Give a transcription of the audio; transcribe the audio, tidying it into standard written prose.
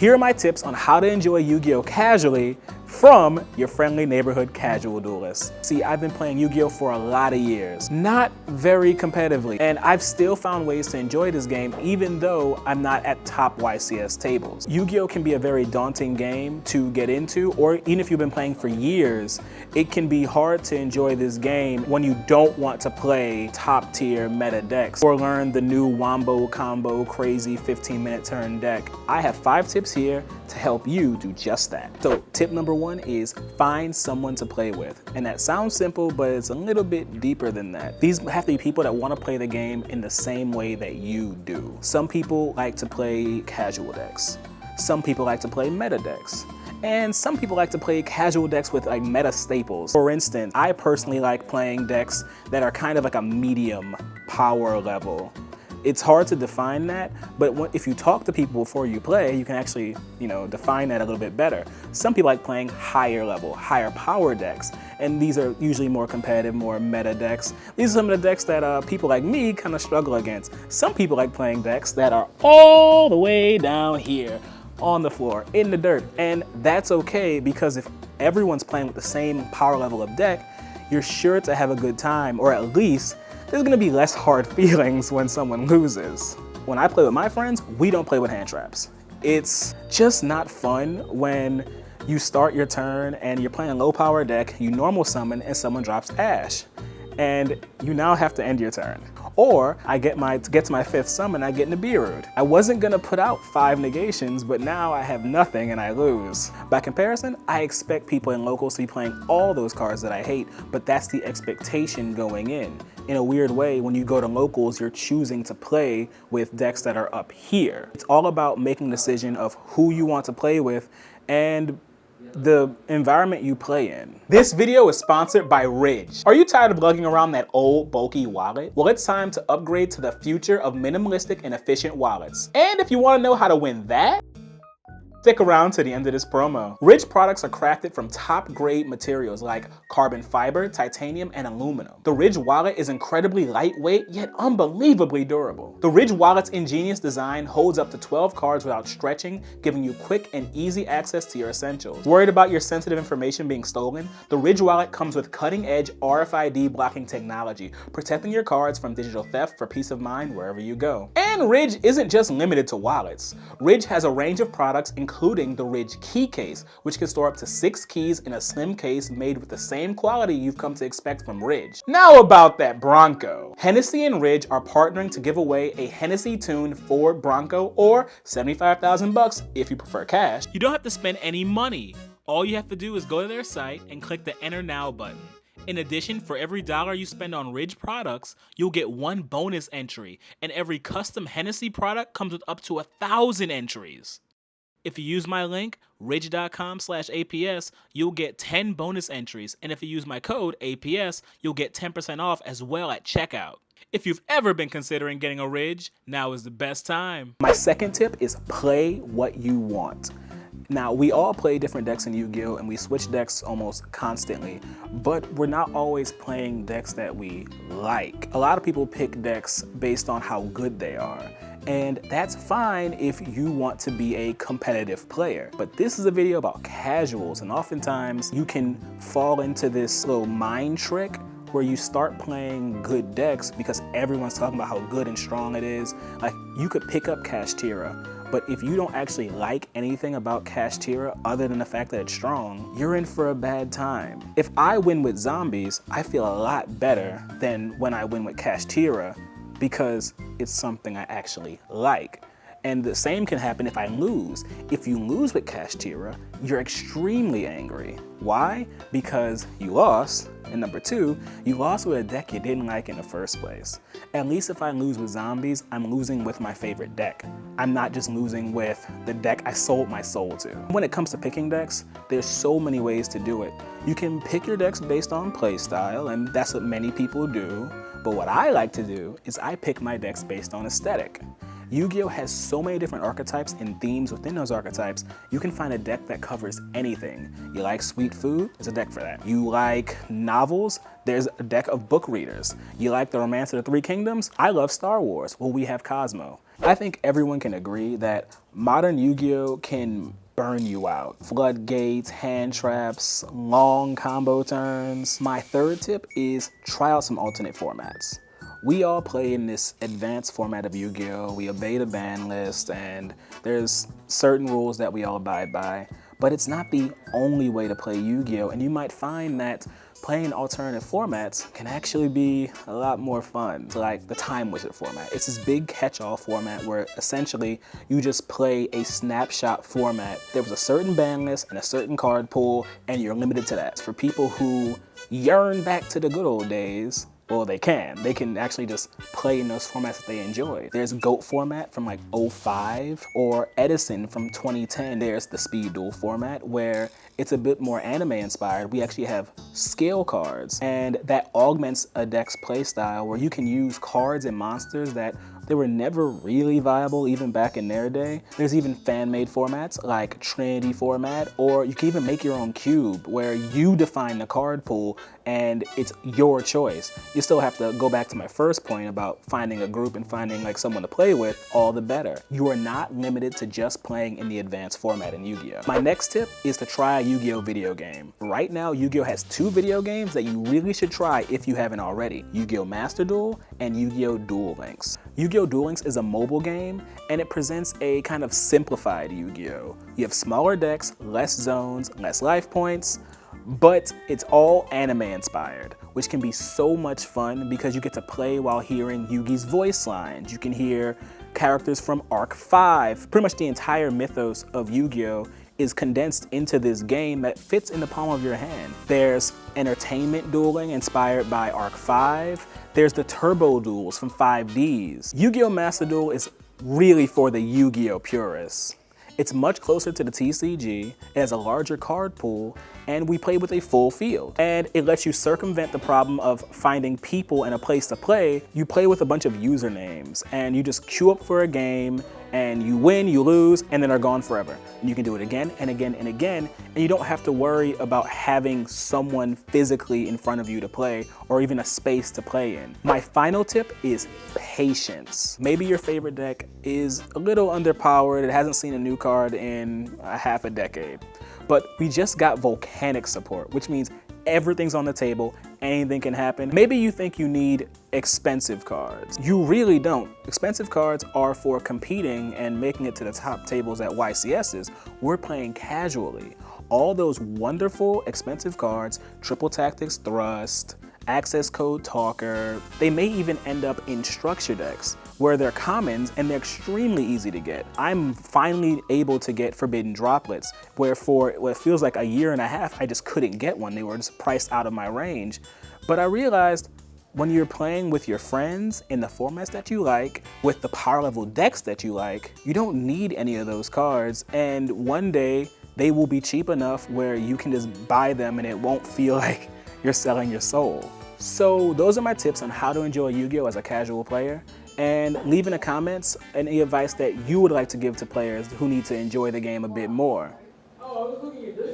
Here are my tips on how to enjoy Yu-Gi-Oh! Casually from your friendly neighborhood casual duelist. See, I've been playing Yu-Gi-Oh! For a lot of years, not very competitively, and I've still found ways to enjoy this game even though I'm not at top YCS tables. Yu-Gi-Oh! Can be a very daunting game to get into, or even if you've been playing for years, it can be hard to enjoy this game when you don't want to play top tier meta decks or learn the new wombo combo crazy 15-minute turn deck. I have 5 tips here to help you do just that. So tip number 1 is find someone to play with. And that sounds simple, but it's a little bit deeper than that. These have to be people that want to play the game in the same way that you do. Some people like to play casual decks. Some people like to play meta decks. And some people like to play casual decks with like meta staples. For instance, I personally like playing decks that are kind of like a medium power level. It's hard to define that, but if you talk to people before you play, you can actually, define that a little bit better. Some people like playing higher level, higher power decks, and these are usually more competitive, more meta decks. These are some of the decks that people like me kind of struggle against. Some people like playing decks that are all the way down here on the floor, in the dirt, and that's okay because if everyone's playing with the same power level of deck, you're sure to have a good time, or at least there's gonna be less hard feelings when someone loses. When I play with my friends, we don't play with hand traps. It's just not fun when you start your turn and you're playing a low power deck, you normal summon and someone drops Ash. And you now have to end your turn. Or I get to my 5th summon, I get Nibiru'd. I wasn't gonna put out 5 negations, but now I have nothing and I lose. By comparison, I expect people in locals to be playing all those cards that I hate, but that's the expectation going in. In a weird way, when you go to locals, you're choosing to play with decks that are up here. It's all about making a decision of who you want to play with and the environment you play in. This video is sponsored by Ridge. Are you tired of lugging around that old bulky wallet? Well, it's time to upgrade to the future of minimalistic and efficient wallets. And if you want to know how to win that, stick around to the end of this promo. Ridge products are crafted from top grade materials like carbon fiber, titanium, and aluminum. The Ridge wallet is incredibly lightweight, yet unbelievably durable. The Ridge wallet's ingenious design holds up to 12 cards without stretching, giving you quick and easy access to your essentials. Worried about your sensitive information being stolen? The Ridge wallet comes with cutting-edge RFID blocking technology, protecting your cards from digital theft for peace of mind wherever you go. And Ridge isn't just limited to wallets. Ridge has a range of products including the Ridge key case, which can store up to 6 keys in a slim case made with the same quality you've come to expect from Ridge. Now about that Bronco. Hennessy and Ridge are partnering to give away a Hennessy-tuned Ford Bronco or $75,000 if you prefer cash. You don't have to spend any money. All you have to do is go to their site and click the Enter Now button. In addition, for every $1 you spend on Ridge products, you'll get 1 bonus entry, and every custom Hennessy product comes with up to 1,000 entries. If you use my link, ridge.com/APS, you'll get 10 bonus entries, and if you use my code APS, you'll get 10% off as well at checkout. If you've ever been considering getting a Ridge, now is the best time. My second tip is play what you want. Now, we all play different decks in Yu-Gi-Oh! And we switch decks almost constantly, but we're not always playing decks that we like. A lot of people pick decks based on how good they are. And that's fine if you want to be a competitive player. But this is a video about casuals, and oftentimes you can fall into this little mind trick where you start playing good decks because everyone's talking about how good and strong it is. Like, you could pick up Kashtira, but if you don't actually like anything about Kashtira other than the fact that it's strong, you're in for a bad time. If I win with zombies, I feel a lot better than when I win with Kashtira because it's something I actually like. And the same can happen if I lose. If you lose with Kashtira, you're extremely angry. Why? Because you lost, and number 2, you lost with a deck you didn't like in the first place. At least if I lose with zombies, I'm losing with my favorite deck. I'm not just losing with the deck I sold my soul to. When it comes to picking decks, there's so many ways to do it. You can pick your decks based on playstyle, and that's what many people do. But what I like to do is I pick my decks based on aesthetic. Yu-Gi-Oh! Has so many different archetypes and themes within those archetypes, you can find a deck that covers anything. You like sweet food? There's a deck for that. You like novels? There's a deck of book readers. You like the Romance of the Three Kingdoms? I love Star Wars. Well, we have Cosmo. I think everyone can agree that modern Yu-Gi-Oh! Can burn you out. Floodgates, hand traps, long combo turns. My third tip is try out some alternate formats. We all play in this advanced format of Yu-Gi-Oh! We obey the ban list, and there's certain rules that we all abide by, but it's not the only way to play Yu-Gi-Oh! And you might find that playing alternative formats can actually be a lot more fun. So like the Time Wizard format. It's this big catch-all format where essentially you just play a snapshot format. There was a certain ban list and a certain card pool, and you're limited to that. For people who yearn back to the good old days, well, they can actually just play in those formats that they enjoy. There's GOAT format from like '05 or Edison from 2010. There's the Speed Duel format where it's a bit more anime inspired. We actually have scale cards, and that augments a deck's playstyle where you can use cards and monsters that they were never really viable even back in their day. There's even fan-made formats like Trinity format, or you can even make your own cube where you define the card pool and it's your choice. You still have to go back to my first point about finding a group and finding like someone to play with, all the better. You are not limited to just playing in the advanced format in Yu-Gi-Oh! My next tip is to try a Yu-Gi-Oh! Video game. Right now, Yu-Gi-Oh! Has 2 video games that you really should try if you haven't already. Yu-Gi-Oh! Master Duel and Yu-Gi-Oh! Duel Links. Yu-Gi-Oh! Duel Links is a mobile game, and it presents a kind of simplified Yu-Gi-Oh! You have smaller decks, less zones, less life points, but it's all anime inspired, which can be so much fun because you get to play while hearing Yugi's voice lines. You can hear characters from Arc 5. Pretty much the entire mythos of Yu-Gi-Oh! Is condensed into this game that fits in the palm of your hand. There's entertainment dueling inspired by Arc 5. There's the turbo duels from 5Ds. Yu-Gi-Oh! Master Duel is really for the Yu-Gi-Oh! purists. It's much closer to the TCG, it has a larger card pool, and we play with a full field. And it lets you circumvent the problem of finding people and a place to play. You play with a bunch of usernames, and you just queue up for a game, and you win, you lose, and then are gone forever. And you can do it again and again and again, and you don't have to worry about having someone physically in front of you to play, or even a space to play in. My final tip is patience. Maybe your favorite deck is a little underpowered, it hasn't seen a new card in half a decade. But we just got volcanic support, which means everything's on the table, anything can happen. Maybe you think you need expensive cards. You really don't. Expensive cards are for competing and making it to the top tables at YCSs. We're playing casually. All those wonderful expensive cards, Triple Tactics Thrust, Access Code Talker, they may even end up in structure decks where they're commons and they're extremely easy to get. I'm finally able to get Forbidden Droplets, where for what feels like a year and a half, I just couldn't get one. They were just priced out of my range. But I realized when you're playing with your friends in the formats that you like, with the power level decks that you like, you don't need any of those cards. And one day they will be cheap enough where you can just buy them and it won't feel like you're selling your soul. So those are my tips on how to enjoy Yu-Gi-Oh! As a casual player, and leave in the comments any advice that you would like to give to players who need to enjoy the game a bit more. Oh, I was looking at this